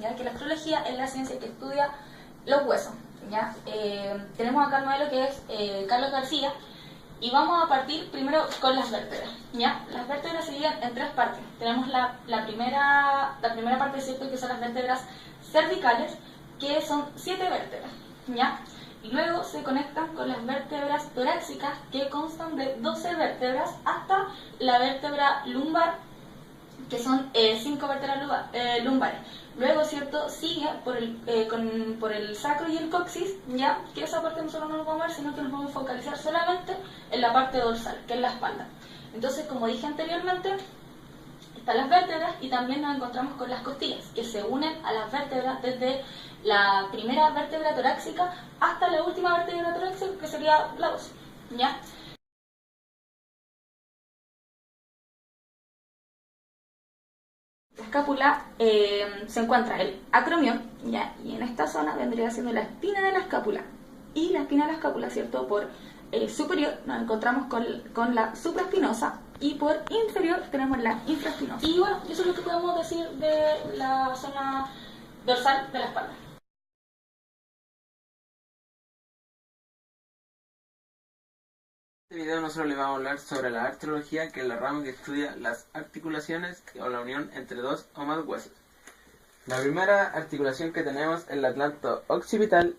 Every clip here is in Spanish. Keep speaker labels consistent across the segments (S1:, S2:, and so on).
S1: ¿ya? Que la astrología es la ciencia que estudia los huesos, ¿ya? Tenemos acá el modelo que es Carlos García, y vamos a partir primero con las vértebras, ¿ya? Las vértebras se dividen en tres partes. Tenemos la primera parte, ¿cierto?, que son las vértebras cervicales, que son 7 vértebras, ¿ya? Y luego se conectan con las vértebras torácicas, que constan de 12 vértebras, hasta la vértebra lumbar, que son 5 vértebras lumbares. Luego, ¿cierto?, sigue por el sacro y el coxis, ya que esa parte nosotros no nos vamos a ver, sino que nos vamos a focalizar solamente en la parte dorsal, que es la espalda. Entonces, como dije anteriormente, están las vértebras y también nos encontramos con las costillas, que se unen a las vértebras desde la primera vértebra torácica hasta la última vértebra torácica, que sería la 12, ¿ya? La escápula se encuentra el acromión, ¿ya? Y en esta zona vendría siendo la espina de la escápula. Y la espina de la escápula, ¿cierto?, por superior nos encontramos con la supraespinosa, y por inferior tenemos la infraespinosa. Y bueno, eso es lo que podemos decir de la zona dorsal de la espalda.
S2: En este video nosotros les vamos a hablar sobre la artrología, que es la rama que estudia las articulaciones o la unión entre dos o más huesos. La primera articulación que tenemos es el atlanto occipital,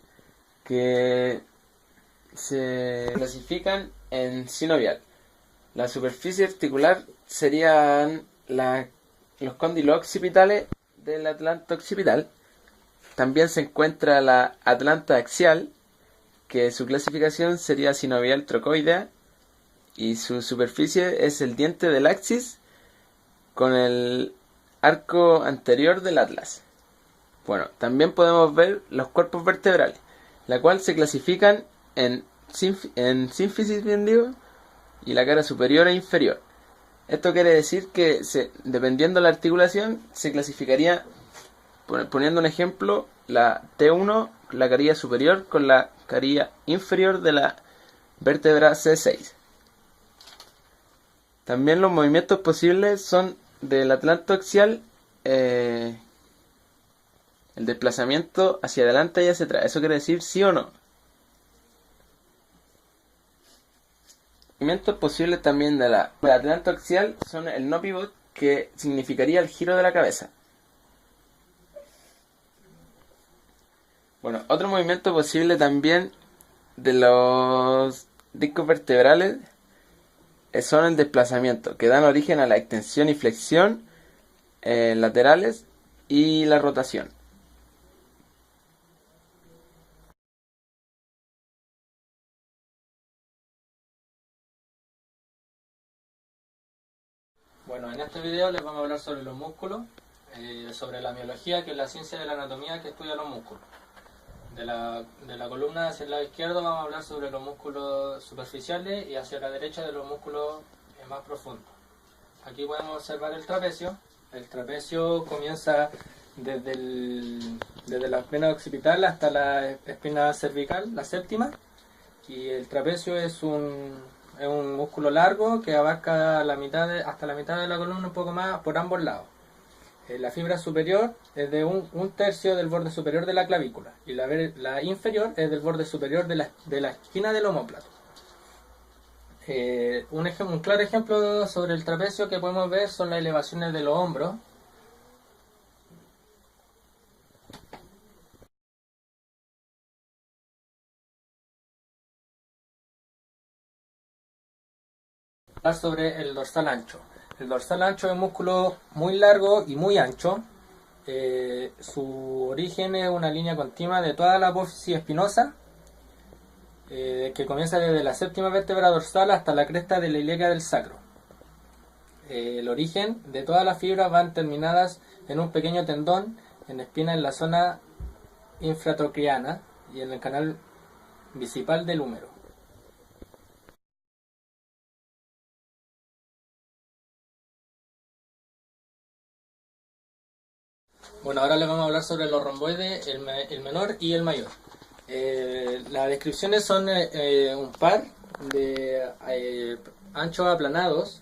S2: que se clasifican en sinovial. La superficie articular serían los cóndilos occipitales del atlanto occipital. También se encuentra la atlanta axial, que su clasificación sería sinovial trocoidea, y su superficie es el diente del axis con el arco anterior del atlas. Bueno, también podemos ver los cuerpos vertebrales, la cual se clasifican en sínfisis, bien digo, y la cara superior e inferior. Esto quiere decir que dependiendo de la articulación se clasificaría, poniendo un ejemplo, la T1, la carilla superior, con la carilla inferior de la vértebra C6. También los movimientos posibles son del atlanto axial, el desplazamiento hacia adelante y hacia atrás. Eso quiere decir sí o no. Los movimientos posibles también del atlanto axial son el no pivot, que significaría el giro de la cabeza. Bueno, otro movimiento posible también de los discos vertebrales son el desplazamiento, que dan origen a la extensión y flexión laterales y la rotación.
S3: Bueno, en este video les vamos a hablar sobre los músculos, sobre la miología, que es la ciencia de la anatomía que estudia los músculos. De la columna hacia el lado izquierdo vamos a hablar sobre los músculos superficiales, y hacia la derecha de los músculos más profundos. Aquí podemos observar el trapecio. El trapecio comienza desde la espina occipital hasta la espina cervical, la séptima, y el trapecio es un músculo largo que abarca hasta la mitad de la columna, un poco más por ambos lados. La fibra superior es de un tercio del borde superior de la clavícula, y la inferior es del borde superior de la esquina del omóplato. Un claro ejemplo sobre el trapecio que podemos ver son las elevaciones de los hombros. Sobre el dorsal ancho. El dorsal ancho es un músculo muy largo y muy ancho. Su origen es una línea continua de toda la apófisis espinosa, que comienza desde la séptima vértebra dorsal hasta la cresta de la ilíaca del sacro. El origen de todas las fibras van terminadas en un pequeño tendón en espina en la zona infratrocriana y en el canal bicipal del húmero. Bueno, ahora les vamos a hablar sobre los romboides, el menor y el mayor. Las descripciones son un par de anchos aplanados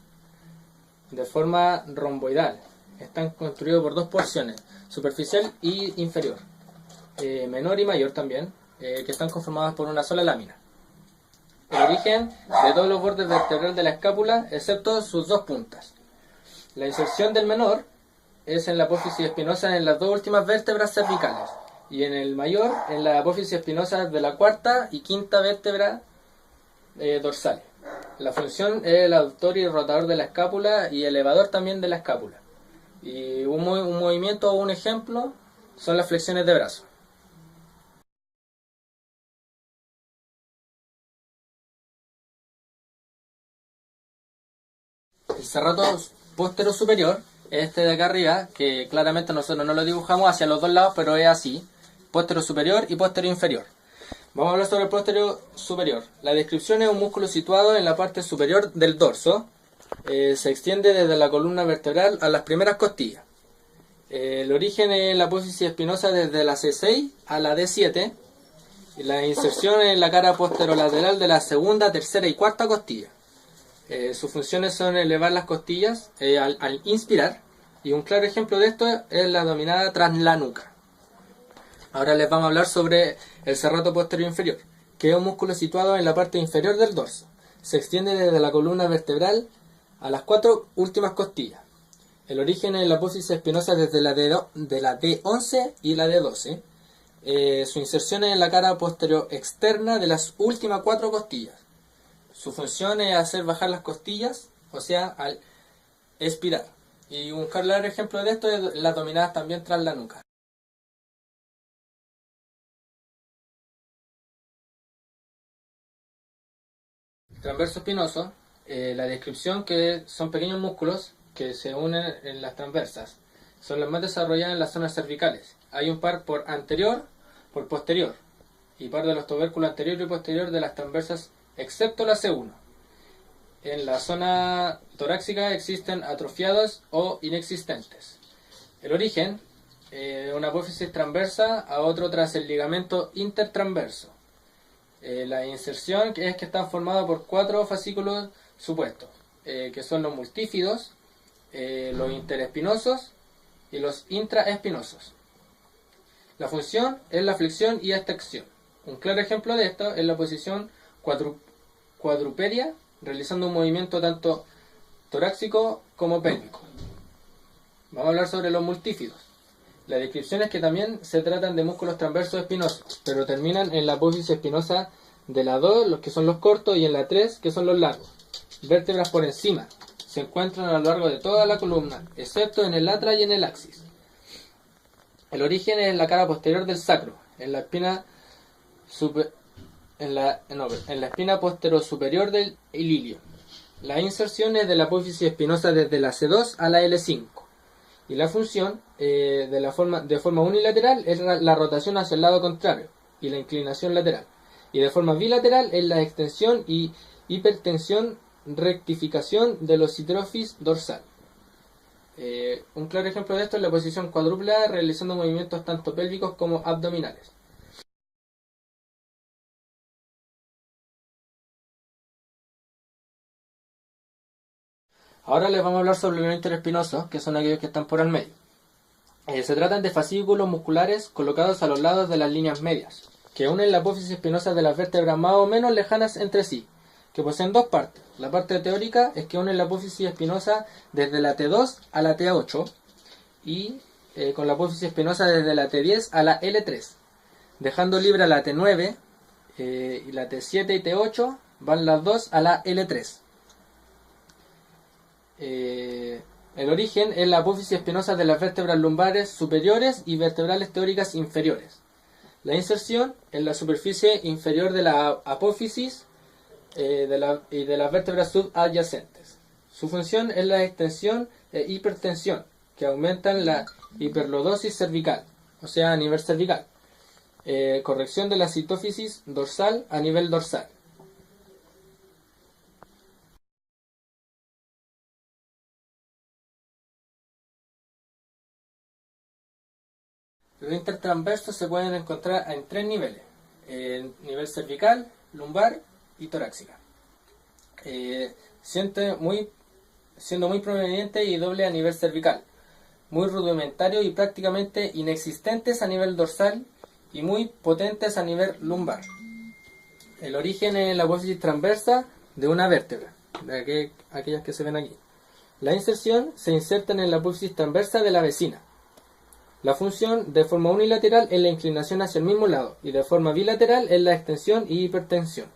S3: de forma romboidal. están construidos por dos porciones, superficial y inferior, menor y mayor también, que están conformadas por una sola lámina. El origen de todos los bordes vertebrales de la escápula, excepto sus dos puntas. La inserción del menor es en la apófisis espinosa en las dos últimas vértebras cervicales, y en el mayor en la apófisis espinosa de la cuarta y quinta vértebra dorsales. La función es el aductor y rotador de la escápula y elevador también de la escápula. Y un movimiento o un ejemplo son las flexiones de brazo. El serrato póstero superior, este de acá arriba, que claramente nosotros no lo dibujamos hacia los dos lados, pero es así, póstero superior y póstero inferior. Vamos a hablar sobre el póstero superior. La descripción es un músculo situado en la parte superior del dorso. Se extiende desde la columna vertebral a las primeras costillas. El origen es la apófisis espinosa desde la C6 a la D7. Y la inserción en la cara posterolateral de la segunda, tercera y cuarta costilla. Sus funciones son elevar las costillas al inspirar. Y un claro ejemplo de esto es la dominada tras la nuca. Ahora les vamos a hablar sobre el serrato posterior inferior, que es un músculo situado en la parte inferior del dorso. Se extiende desde la columna vertebral a las cuatro últimas costillas. El origen es la apófisis espinosa desde la D11 y la D12. Su inserción es en la cara posterior externa de las últimas cuatro costillas. Su función es hacer bajar las costillas, o sea, al expirar. Y un claro ejemplo de esto es las dominadas también tras la nuca. Transverso espinoso, la descripción que son pequeños músculos que se unen en las transversas. Son las más desarrolladas en las zonas cervicales. Hay un par por anterior, por posterior, y par de los tubérculos anterior y posterior de las transversas, excepto la C1. En la zona torácica existen atrofiados o inexistentes. El origen, una apófisis transversa a otro tras el ligamento intertransverso. La inserción es que están formados por cuatro fascículos supuestos, que son los multífidos, los interespinosos y los intraespinosos. La función es la flexión y extensión. Un claro ejemplo de esto es la posición cuadrupedia, realizando un movimiento tanto torácico como pélvico. Vamos a hablar sobre los multífidos. La descripción es que también se tratan de músculos transversos espinosos, pero terminan en la apófisis espinosa de la 2, los que son los cortos, y en la 3, que son los largos. Vértebras por encima. Se encuentran a lo largo de toda la columna, excepto en el atra y en el axis. El origen es en la cara posterior del sacro, en la espina espina posterior del ililio. La inserción es de la apófisis espinosa desde la C2 a la L5. Y la función de forma unilateral es la rotación hacia el lado contrario y la inclinación lateral. Y de forma bilateral es la extensión y hipertensión, rectificación de los citrofis dorsal. Un claro ejemplo de esto es la posición cuadrúpeda, realizando movimientos tanto pélvicos como abdominales. Ahora les vamos a hablar sobre los interespinosos, que son aquellos que están por el medio. Se tratan de fascículos musculares colocados a los lados de las líneas medias, que unen la apófisis espinosa de las vértebras más o menos lejanas entre sí, que poseen dos partes. La parte teórica es que unen la apófisis espinosa desde la T2 a la T8 y con la apófisis espinosa desde la T10 a la L3, dejando libre a la T9 y la T7 y T8 van las dos a la L3. El origen es la apófisis espinosa de las vértebras lumbares superiores y vertebrales teóricas inferiores. La inserción en la superficie inferior de la apófisis y de las vértebras subadyacentes. Su función es la extensión e hipertensión, que aumentan la hiperlordosis cervical, o sea, a nivel cervical. Corrección de la citófisis dorsal a nivel dorsal. Los intertransversos se pueden encontrar en tres niveles: nivel cervical, lumbar y torácica. Siendo muy prominente y doble a nivel cervical, muy rudimentarios y prácticamente inexistentes a nivel dorsal y muy potentes a nivel lumbar. El origen es la apófisis transversa de una vértebra, de aquellas que se ven aquí. La inserción se inserta en la apófisis transversa de la vecina. La función de forma unilateral es la inclinación hacia el mismo lado y de forma bilateral es la extensión y hipertensión.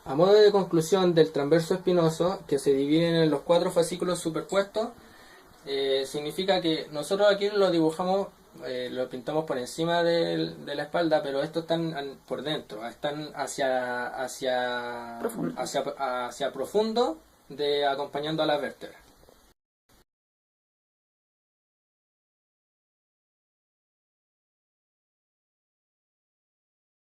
S3: A modo de conclusión del transverso espinoso, que se divide en los 4 fascículos superpuestos, significa que nosotros aquí lo dibujamos, lo pintamos por encima de la espalda, pero estos están por dentro, están hacia profundo, acompañando a las vértebras.